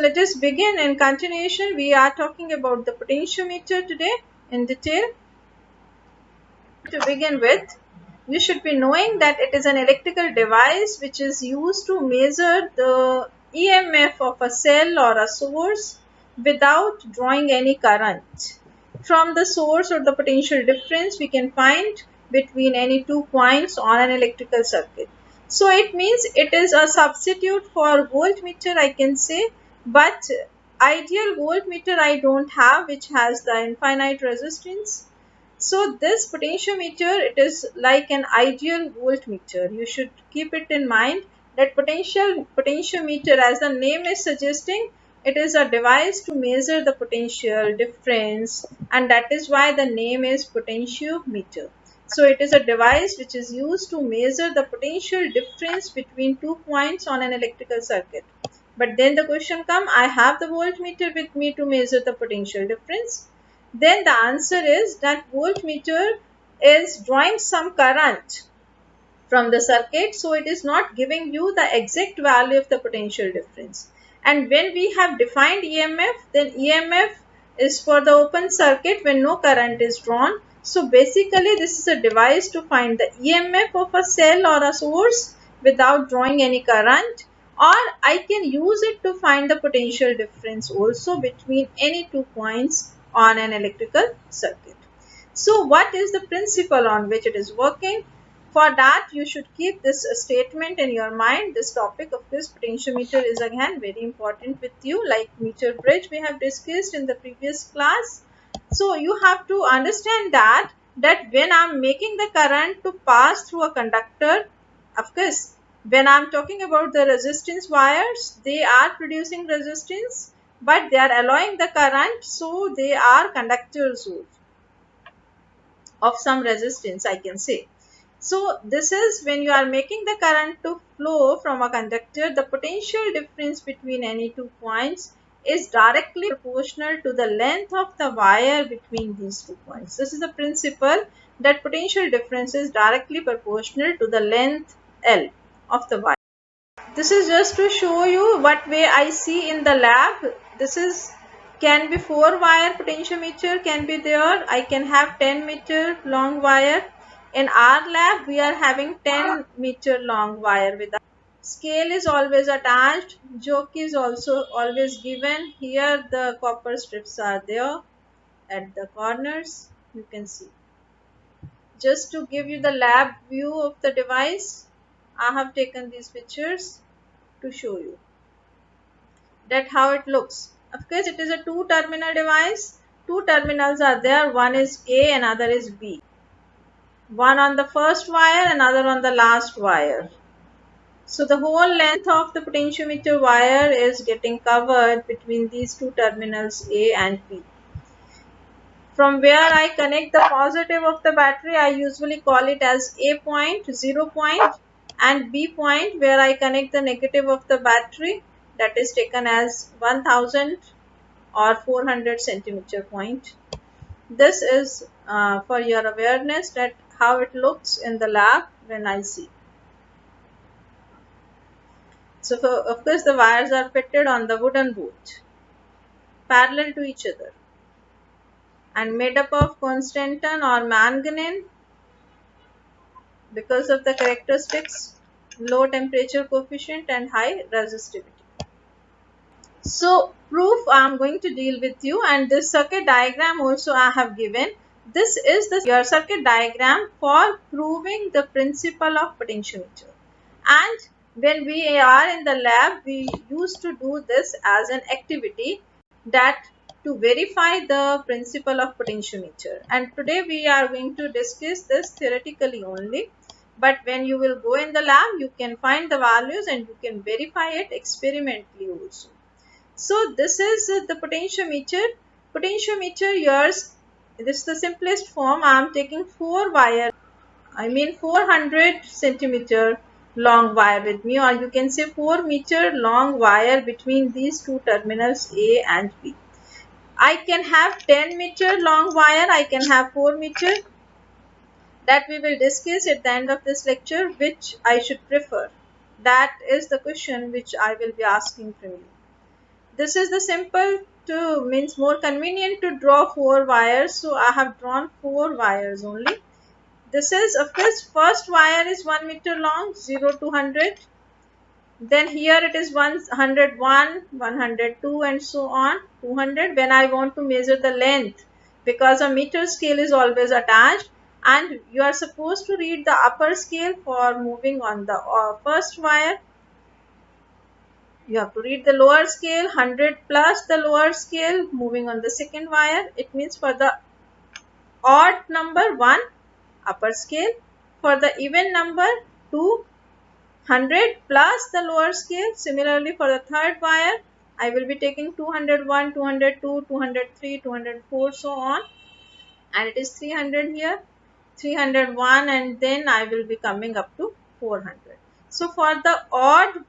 let us begin. In continuation, we are talking about the potentiometer today in detail. To begin with, you should be knowing that it is an electrical device which is used to measure the EMF of a cell or a source without drawing any current. From the source or the potential difference we can find between any 2 points on an electrical circuit. So it means it is a substitute for voltmeter, I can say, but ideal voltmeter I don't have, which has the infinite resistance. So this potentiometer, it is like an ideal voltmeter. You should keep it in mind that potentiometer, as the name is suggesting, it is a device to measure the potential difference, and that is why the name is potentiometer. So it is a device which is used to measure the potential difference between 2 points on an electrical circuit. But then the question comes, I have the voltmeter with me to measure the potential difference. Then the answer is that voltmeter is drawing some current from the circuit, so it is not giving you the exact value of the potential difference. And when we have defined EMF, then EMF is for the open circuit when no current is drawn. So basically this is a device to find the EMF of a cell or a source without drawing any current, or I can use it to find the potential difference also between any 2 points on an electrical circuit. So what is the principle on which it is working? For that you should keep this statement in your mind. This topic of this potentiometer is again very important with you, like meter bridge we have discussed in the previous class. So you have to understand that when I am making the current to pass through a conductor, of course when I am talking about the resistance wires, they are producing resistance, but they are allowing the current, so they are conductors of some resistance, I can say. So this is when you are making the current to flow from a conductor, the potential difference between any 2 points is directly proportional to the length of the wire between these 2 points. This is the principle, that potential difference is directly proportional to the length L of the wire. This is just to show you what way I see in the lab. This is can be 4 wire potentiometer can be there. I can have 10 meter long wire. In our lab we are having 10 meter long wire with us. Scale is always attached. Joke is also always given. Here the copper strips are there at the corners. You can see. Just to give you the lab view of the device, I have taken these pictures to show you that how it looks. Of course it is a 2 terminal device. 2 terminals are there. One is A, another is B. One on the first wire, another on the last wire. So the whole length of the potentiometer wire is getting covered between these 2 terminals A and B. From where I connect the positive of the battery, I usually call it as A point, 0 point, and B point where I connect the negative of the battery, that is taken as 1000 or 400 centimeter point. This is for your awareness that how it looks in the lab when I see. So of course the wires are fitted on the wooden boot parallel to each other and made up of constantan or manganese because of the characteristics, low temperature coefficient and high resistivity. So proof I am going to deal with you, and this circuit diagram also I have given. This is your circuit diagram for proving the principle of potentiometer. And when we are in the lab, we used to do this as an activity, that to verify the principle of potentiometer. And today we are going to discuss this theoretically only. But when you will go in the lab, you can find the values and you can verify it experimentally also. So this is the potentiometer. Potentiometer, yours, this is the simplest form. I am taking 4 wire, 400 centimeter long wire with me, or you can say 4 meter long wire between these 2 terminals A and B. I can have 10 meter long wire, I can have 4 meter. That we will discuss at the end of this lecture, which I should prefer. That is the question which I will be asking from you. this is the simple to means more convenient to draw 4 wires. So I have drawn 4 wires only. This is, of course, first wire is 1 meter long, 0 to 100. Then here it is 101, 102 and so on, 200 when I want to measure the length, because a meter scale is always attached and you are supposed to read the upper scale for moving on the first wire. You have to read the lower scale, 100 plus the lower scale moving on the second wire. It means for the odd number 1 upper scale, for the even number 2 100 plus the lower scale. Similarly for the third wire, I will be taking 201, 202, 203, 204 so on, and it is 300 here, 301, and then I will be coming up to 400. So for the odd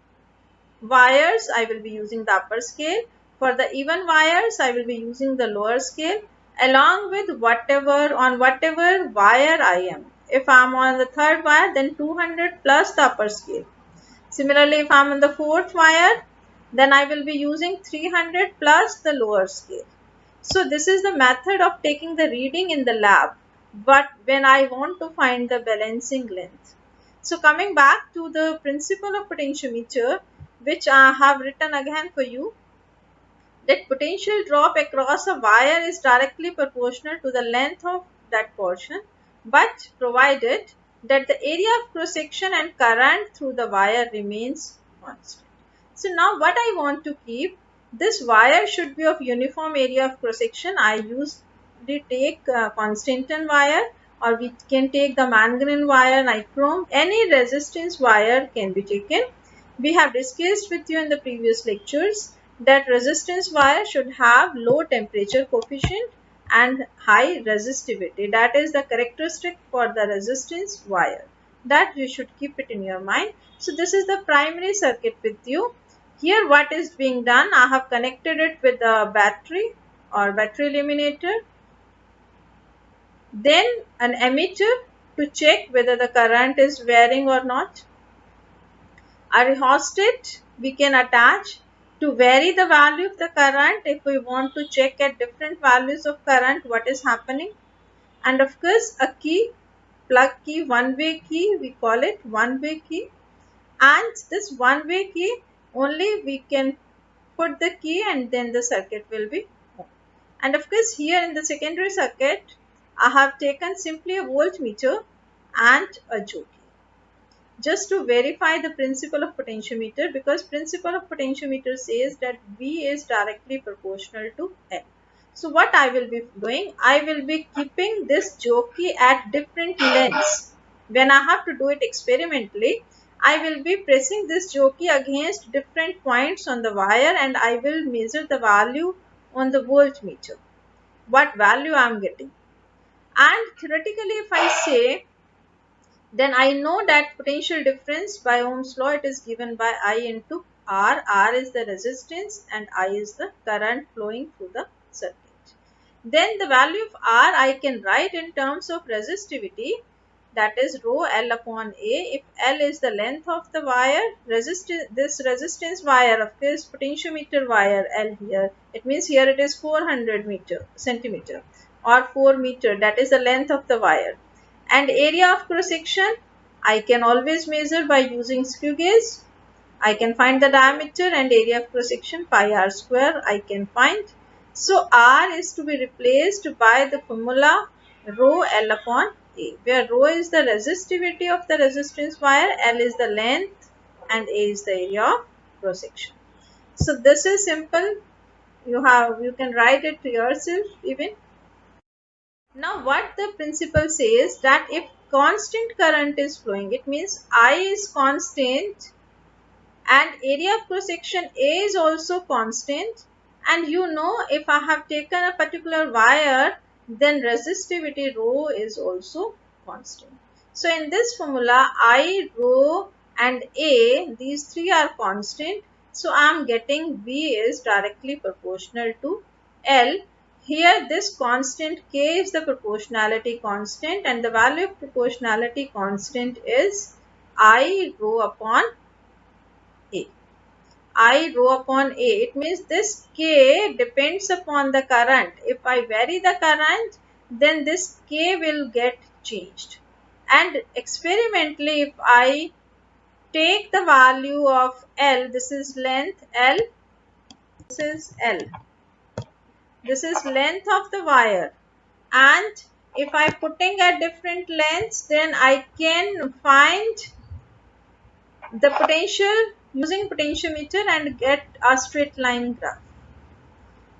wires, I will be using the upper scale. For the even wires, I will be using the lower scale along with whatever wire I am. If I am on the third wire, then 200 plus the upper scale. Similarly, if I am on the fourth wire, then I will be using 300 plus the lower scale. So this is the method of taking the reading in the lab, but when I want to find the balancing length. So coming back to the principle of potentiometer, which I have written again for you, that potential drop across a wire is directly proportional to the length of that portion, but provided that the area of cross section and current through the wire remains constant. So now what I want to keep, this wire should be of uniform area of cross section. I usually take Constantan wire, or we can take the manganese wire, nichrome, any resistance wire can be taken. We have discussed with you in the previous lectures that resistance wire should have low temperature coefficient and high resistivity. That is the characteristic for the resistance wire. That you should keep it in your mind. So this is the primary circuit with you. Here what is being done, I have connected it with the battery or battery eliminator. Then an ammeter to check whether the current is varying or not. A rheostat we can attach to vary the value of the current if we want to check at different values of current what is happening. And of course a key, plug key, one-way key, we call it one-way key. And this one-way key only we can put the key and then the circuit will be on. And of course here in the secondary circuit I have taken simply a voltmeter and a jockey, just to verify the principle of potentiometer, because principle of potentiometer says that V is directly proportional to L. So what I will be doing, I will be keeping this jockey at different lengths. When I have to do it experimentally, I will be pressing this jockey against different points on the wire and I will measure the value on the voltmeter, what value I am getting. And theoretically if I say, then I know that potential difference by Ohm's law, it is given by I into R. R is the resistance and I is the current flowing through the circuit. Then the value of R I can write in terms of resistivity, that is rho L upon A. If L is the length of the wire, this resistance wire, of course potentiometer wire L here, it means here it is 400 centimeter or 4 meter, that is the length of the wire. And area of cross section I can always measure by using screw gauge. I can find the diameter and area of cross section pi r square I can find. So R is to be replaced by the formula rho L upon A, where rho is the resistivity of the resistance wire, L is the length and A is the area of cross section. So this is simple. You can write it to yourself even. Now what the principle says, that if constant current is flowing, it means I is constant and area of cross section A is also constant, and you know if I have taken a particular wire, then resistivity rho is also constant. So in this formula I, rho and A, these three are constant. So I am getting V is directly proportional to L. Here this constant K is the proportionality constant and the value of proportionality constant is I rho upon A. I rho upon A. It means this K depends upon the current. If I vary the current, then this K will get changed. And experimentally, if I take the value of L, this is length L, this is L. This is length of the wire, and if I putting at different lengths, then I can find the potential using potentiometer and get a straight line graph.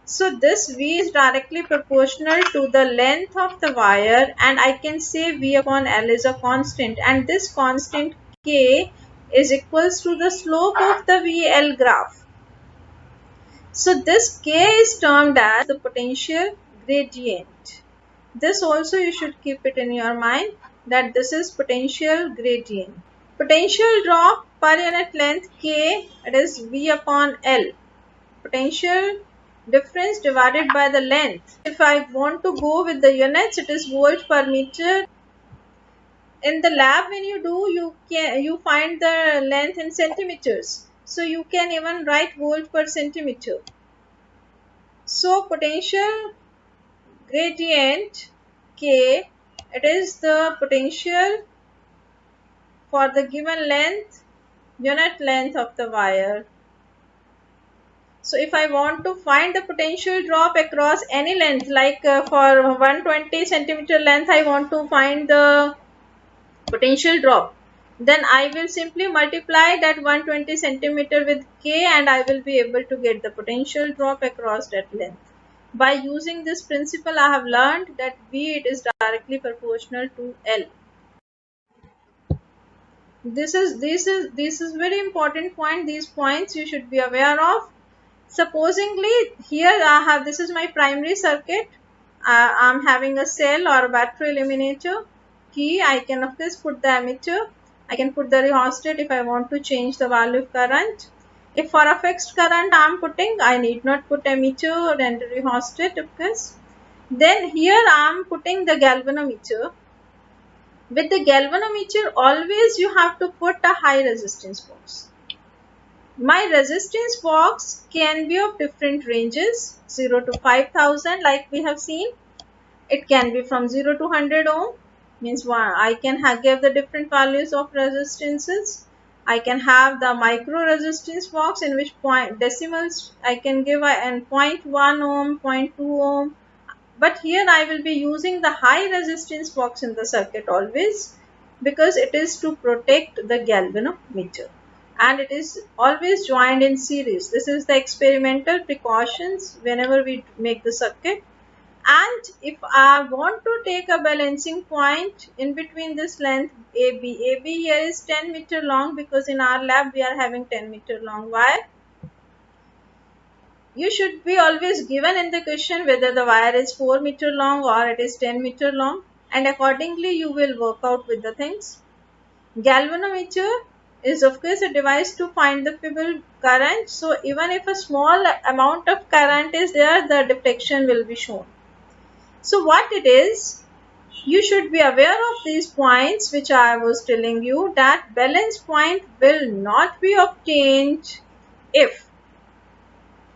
So this V is directly proportional to the length of the wire, and I can say V upon L is a constant, and this constant K is equals to the slope of the VL graph. So this K is termed as the potential gradient. This also you should keep it in your mind that this is potential gradient. Potential drop per unit length K, it is V upon L. Potential difference divided by the length. If I want to go with the units, it is volt per meter. In the lab when you do, you find the length in centimeters. So you can even write volt per centimeter. So potential gradient K, it is the potential for the given length, unit length of the wire. So if I want to find the potential drop across any length, like for 120 centimeter length, I want to find the potential drop, then I will simply multiply that 120 centimeter with K, and I will be able to get the potential drop across that length. By using this principle, I have learned that V, it is directly proportional to L. This is very important point. These points you should be aware of. Supposingly here I have, this is my primary circuit. I am having a cell or a battery eliminator key. I can of course put the ammeter. I can put the rheostat if I want to change the value of current. If for a fixed current I am putting, I need not put ammeter and rheostat of course. Then here I am putting the galvanometer. With the galvanometer, always you have to put a high resistance box. My resistance box can be of different ranges, 0 to 5000 like we have seen. It can be from 0 to 100 ohm, means I can give the different values of resistances. I can have the micro resistance box in which decimals I can give and 0.1 ohm, 0.2 ohm. But here I will be using the high resistance box in the circuit always, because it is to protect the galvanometer. And it is always joined in series. This is the experimental precautions whenever we make the circuit. And if I want to take a balancing point in between this length AB here is 10 meter long, because in our lab we are having 10 meter long wire. You should be always given in the question whether the wire is 4 meter long or it is 10 meter long, and accordingly you will work out with the things. Galvanometer is of course a device to find the field current. So even if a small amount of current is there, the deflection will be shown. So what it is, you should be aware of these points which I was telling you, that balance point will not be obtained if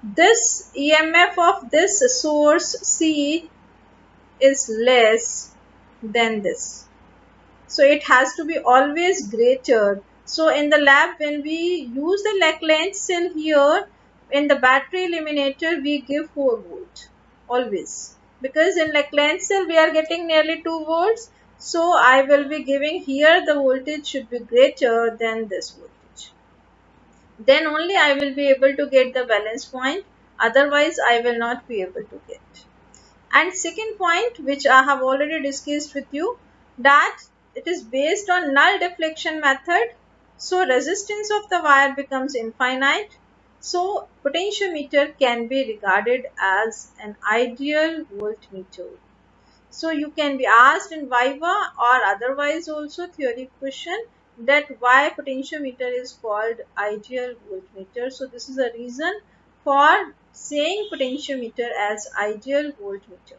this EMF of this source C is less than this. So it has to be always greater. So in the lab, when we use the Lagrange cell here, in the battery eliminator, we give 4 volt always. Because in Lagrange cell, we are getting nearly 2 volts. So I will be giving here the voltage should be greater than this voltage. Then only I will be able to get the balance point. Otherwise, I will not be able to get. And second point, which I have already discussed with you, that it is based on null deflection method. So resistance of the wire becomes infinite. So potentiometer can be regarded as an ideal voltmeter. So you can be asked in Viva or otherwise also theory question that why potentiometer is called ideal voltmeter. So this is a reason for saying potentiometer as ideal voltmeter.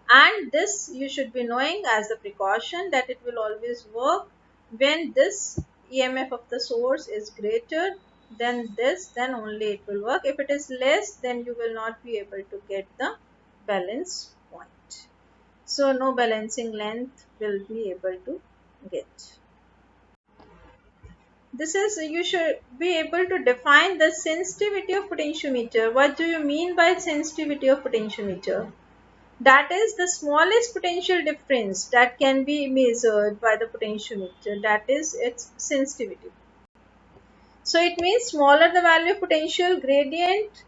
And this you should be knowing as a precaution that it will always work when this EMF of the source is greater then this, then only it will work. If it is less, then you will not be able to get the balance point. So no balancing length will be able to get. This is, you should be able to define the sensitivity of potentiometer. What do you mean by sensitivity of potentiometer? That is the smallest potential difference that can be measured by the potentiometer. That is its sensitivity. So it means smaller the value of potential gradient,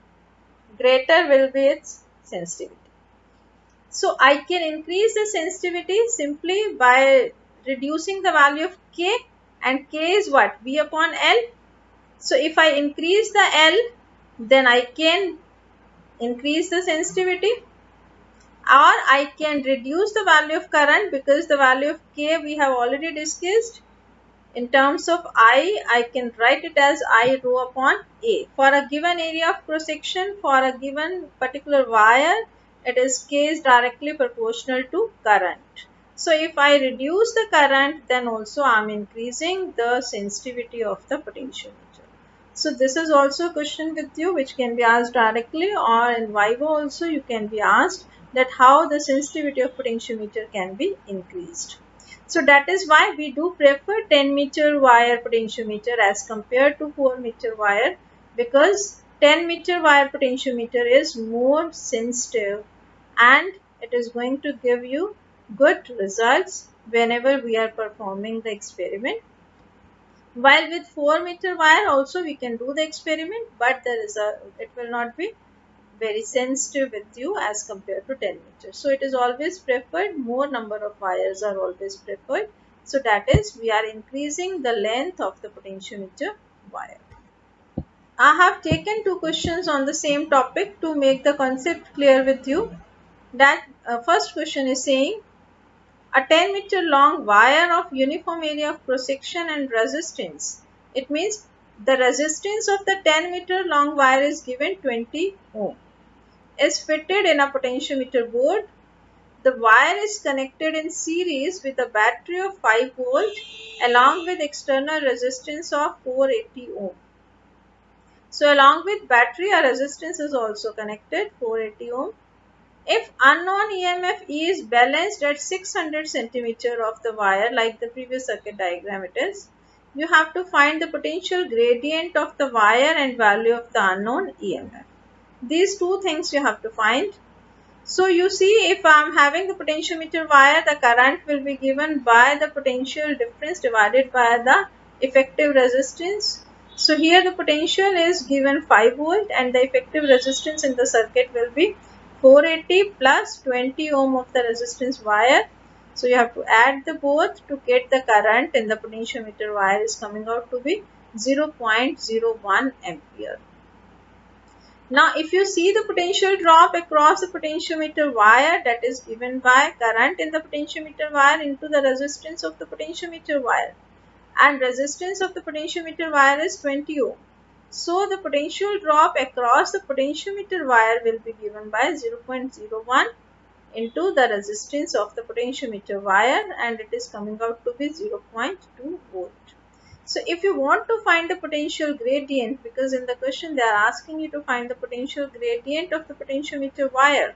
greater will be its sensitivity. So I can increase the sensitivity simply by reducing the value of K, and K is what? V upon L. So if I increase the L, then I can increase the sensitivity, or I can reduce the value of current, because the value of K we have already discussed. In terms of I can write it as I rho upon A. For a given area of cross section, for a given particular wire, it is K is directly proportional to current. So if I reduce the current, then also I am increasing the sensitivity of the potentiometer. So this is also a question with you which can be asked directly, or in Viva also you can be asked that how the sensitivity of potentiometer can be increased. So that is why we do prefer 10 meter wire potentiometer as compared to 4 meter wire, because 10 meter wire potentiometer is more sensitive and it is going to give you good results whenever we are performing the experiment. While with 4 meter wire also we can do the experiment, but the result, it will not be very sensitive with you as compared to 10 meters. So it is always preferred, more number of wires are always preferred. So that is, we are increasing the length of the potentiometer wire. I have taken two questions on the same topic to make the concept clear with you. That first question is saying, a 10-meter long wire of uniform area of cross section and resistance. It means the resistance of the 10-meter long wire is given 20 ohm. Is fitted in a potentiometer board. The wire is connected in series with a battery of 5 volt along with external resistance of 480 ohm. So along with battery, a resistance is also connected, 480 ohm. If unknown EMF E is balanced at 600 centimeter of the wire, like the previous circuit diagram it is, you have to find the potential gradient of the wire and value of the unknown EMF. These two things you have to find. So you see, if I am having the potentiometer wire, the current will be given by the potential difference divided by the effective resistance. So here the potential is given 5 volt and the effective resistance in the circuit will be 480 plus 20 ohm of the resistance wire. So you have to add the both to get the current in the potentiometer wire is coming out to be 0.01 ampere. Now, if you see the potential drop across the potentiometer wire, that is given by current in the potentiometer wire into the resistance of the potentiometer wire, and resistance of the potentiometer wire is 20 ohm. So, the potential drop across the potentiometer wire will be given by 0.01 into the resistance of the potentiometer wire, and it is coming out to be 0.2 volt. So if you want to find the potential gradient, because in the question they are asking you to find the potential gradient of the potentiometer wire,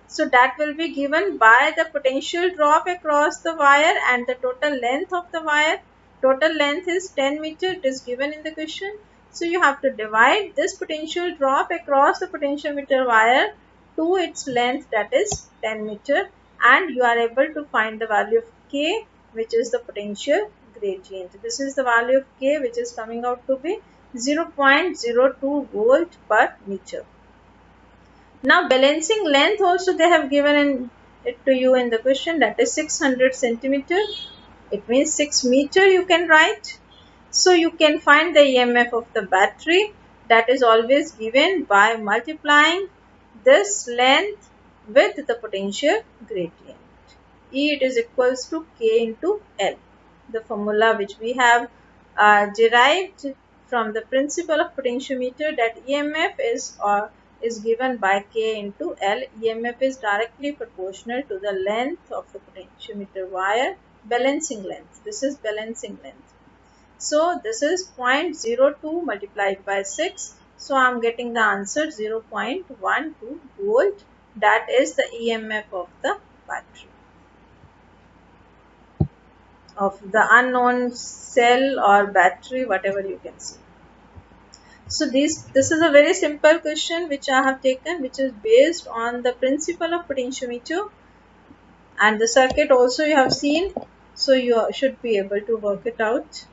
so that will be given by the potential drop across the wire and the total length of the wire. Total length is 10 meter, it is given in the question. So you have to divide this potential drop across the potentiometer wire to its length, that is 10 meter, and you are able to find the value of K, which is the potential gradient. This is the value of K, which is coming out to be 0.02 volt per meter. Now balancing length also they have given it to you in the question, that is 600 centimeter. It means 6 meter you can write. So you can find the EMF of the battery, that is always given by multiplying this length with the potential gradient. E, it is equals to K into L. The formula which we have derived from the principle of potentiometer, that EMF is given by K into L. EMF is directly proportional to the length of the potentiometer wire, balancing length. This is balancing length. So this is 0.02 multiplied by 6. So I am getting the answer 0.12 volt. That is the EMF of the battery, of the unknown cell or battery, whatever you can see. So this is a very simple question which I have taken, which is based on the principle of potentiometer, and the circuit also you have seen, so you should be able to work it out.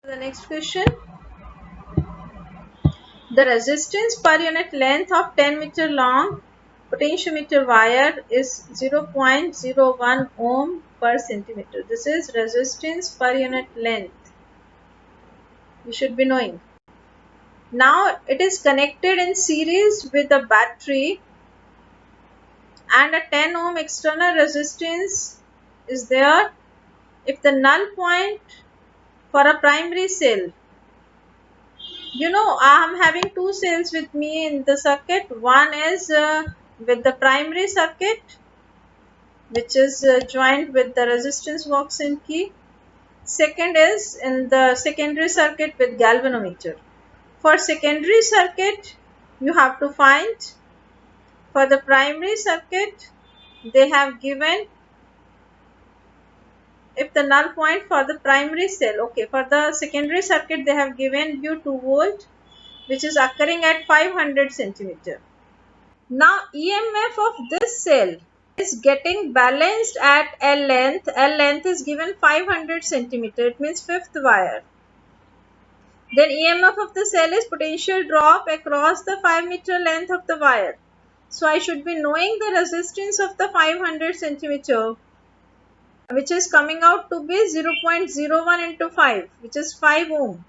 The next question. The resistance per unit length of 10 meter long potentiometer wire is 0.01 ohm per centimeter. This is resistance per unit length. You should be knowing. Now it is connected in series with a battery, and a 10 ohm external resistance is there. If the null point for a primary cell, I am having two cells with me in the circuit. One is with the primary circuit, which is joined with the resistance box and key. Second is in the secondary circuit with galvanometer. For secondary circuit, you have to find, for the primary circuit, they have given, if the null point for the primary cell, okay, for the secondary circuit they have given you 2 volt, which is occurring at 500 centimeter. Now EMF of this cell is getting balanced at L length. L length is given 500 centimeter, it means fifth wire. Then EMF of the cell is potential drop across the 5 meter length of the wire. So I should be knowing the resistance of the 500 centimeter, which is coming out to be 0.01 into 5, which is 5 ohm.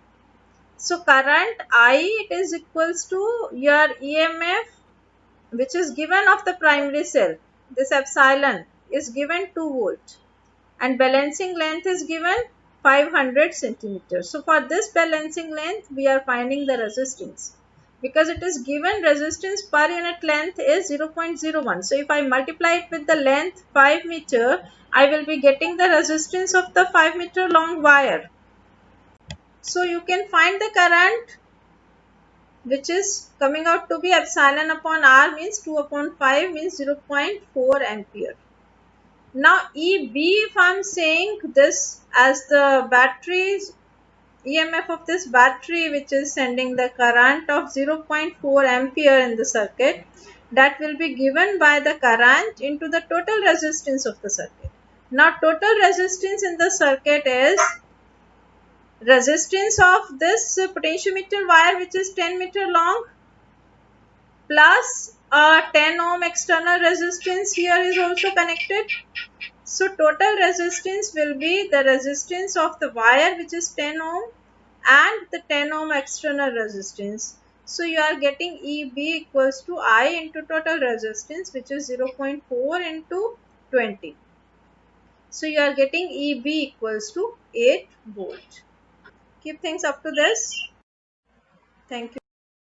So current I, it is equals to your EMF, which is given of the primary cell. This epsilon is given 2 volt, and balancing length is given 500 centimeters. So for this balancing length we are finding the resistance, because it is given resistance per unit length is 0.01. So if I multiply it with the length 5 meter, I will be getting the resistance of the 5 meter long wire. So you can find the current, which is coming out to be epsilon upon R, means 2 upon 5, means 0.4 ampere. Now EB, if I am saying this as the battery's EMF of this battery, which is sending the current of 0.4 ampere in the circuit, that will be given by the current into the total resistance of the circuit. Now total resistance in the circuit is resistance of this potentiometer wire, which is 10 meter long, plus a 10 ohm external resistance here is also connected. So total resistance will be the resistance of the wire, which is 10 ohm, and the 10 ohm external resistance. So you are getting EB equals to I into total resistance, which is 0.4 into 20. So you are getting EB equals to 8 volt. Keep things up to this. Thank you.